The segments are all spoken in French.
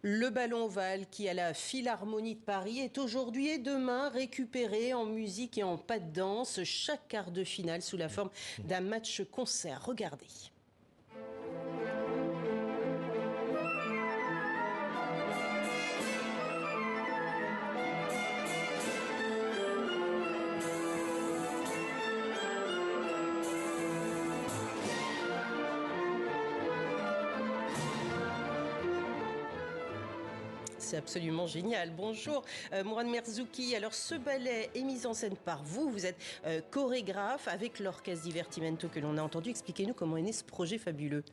Le ballon ovale qui, à la Philharmonie de Paris, est aujourd'hui et demain récupéré en musique et en pas de danse. Chaque quart de finale sous la forme d'un match-concert. Regardez. C'est absolument génial. Bonjour Mourad Merzouki. Alors ce ballet est mis en scène par vous. Vous êtes chorégraphe avec l'orchestre Divertimento que l'on a entendu. Expliquez-nous comment est né ce projet fabuleux.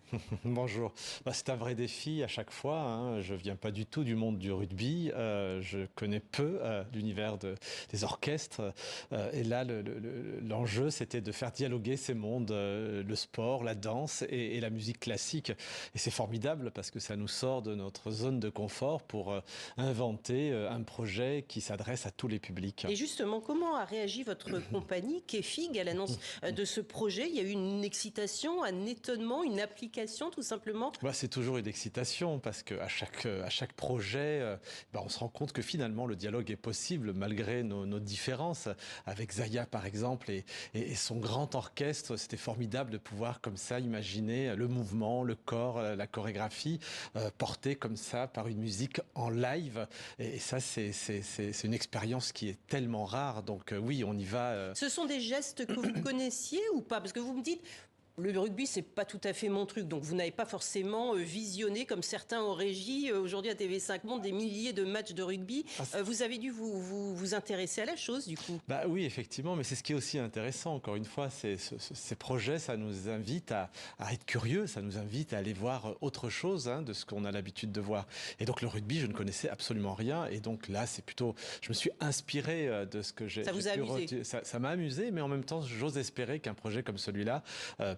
Bonjour. C'est un vrai défi à chaque fois. Je viens pas du tout du monde du rugby. Je connais peu l'univers des orchestres. Et là, l'enjeu, c'était de faire dialoguer ces mondes, le sport, la danse et la musique classique. Et c'est formidable parce que ça nous sort de notre zone de confort pour inventer un projet qui s'adresse à tous les publics. Et justement, comment a réagi votre compagnie, Kefig, à l'annonce de ce projet? Il y a eu une excitation, un étonnement, une application tout simplement? C'est toujours une excitation parce qu'à chaque projet, on se rend compte que finalement le dialogue est possible malgré nos différences. Avec Zaya par exemple et son grand orchestre, c'était formidable de pouvoir comme ça imaginer le mouvement, le corps, la chorégraphie portée comme ça par une musique en live. Et ça c'est une expérience qui est tellement rare. Donc oui, on y va. Ce sont des gestes que vous connaissiez ou pas? Parce que vous me dites... Le rugby, c'est pas tout à fait mon truc, donc vous n'avez pas forcément visionné, comme certains en régie, aujourd'hui à TV5 Monde, des milliers de matchs de rugby. Vous avez dû vous intéresser à la chose, du coup. Oui, effectivement, mais c'est ce qui est aussi intéressant, encore une fois, ces projets, ça nous invite à être curieux, ça nous invite à aller voir autre chose de ce qu'on a l'habitude de voir. Et donc le rugby, je ne connaissais absolument rien, et donc là, c'est plutôt... Je me suis inspiré de ce que j'ai... Ça vous a amusé? Ça m'a amusé, mais en même temps, j'ose espérer qu'un projet comme celui-là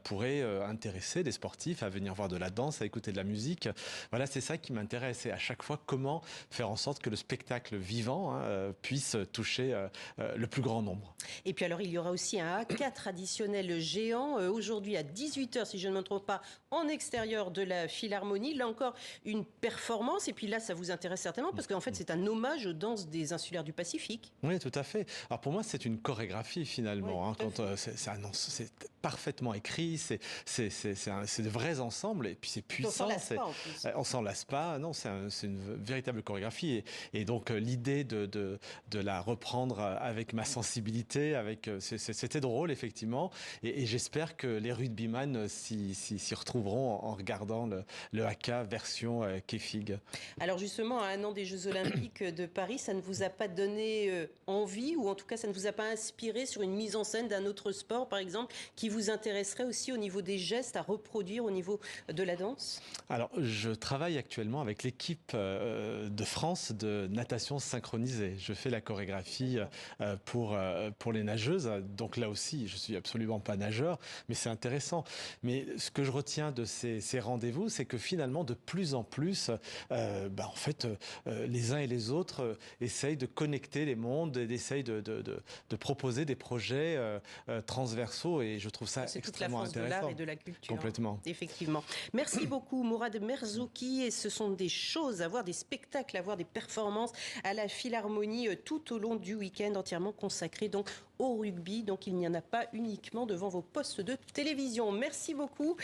pourrait intéresser des sportifs à venir voir de la danse, à écouter de la musique. Voilà, c'est ça qui m'intéresse. Et à chaque fois, comment faire en sorte que le spectacle vivant puisse toucher le plus grand nombre. Et puis alors, il y aura aussi un haka traditionnel géant, aujourd'hui à 18h, si je ne me trompe pas, en extérieur de la Philharmonie. Là encore, une performance. Et puis là, ça vous intéresse certainement, parce qu'en fait, c'est un hommage aux danses des insulaires du Pacifique. Oui, tout à fait. Alors pour moi, c'est une chorégraphie finalement. Oui, c'est parfaitement écrit, c'est de vrais ensembles et puis c'est puissant. On s'en lasse pas en plus. On s'en lasse pas. Non, c'est une véritable chorégraphie et donc l'idée de la reprendre avec ma sensibilité, c'était drôle effectivement et j'espère que les rugbyman s'y retrouveront en regardant le haka version Kefig. Alors justement, à un an des Jeux Olympiques de Paris, ça ne vous a pas donné envie, ou en tout cas ça ne vous a pas inspiré sur une mise en scène d'un autre sport par exemple qui vous intéresserait aussi au niveau des gestes à reproduire au niveau de la danse? Alors, je travaille actuellement avec l'équipe de France de natation synchronisée. Je fais la chorégraphie pour les nageuses. Donc là aussi, je suis absolument pas nageur, mais c'est intéressant. Mais ce que je retiens de ces rendez-vous, c'est que finalement, de plus en plus, en fait, les uns et les autres essayent de connecter les mondes, essayent de proposer des projets transversaux, et je trouve ça extrêmement intéressant. C'est toute la force de l'art et de la culture. Complètement. Effectivement. Merci beaucoup Mourad Merzouki, et ce sont des choses à voir, des spectacles à voir, des performances à la Philharmonie tout au long du week-end, entièrement consacré donc au rugby. Donc il n'y en a pas uniquement devant vos postes de télévision. Merci beaucoup.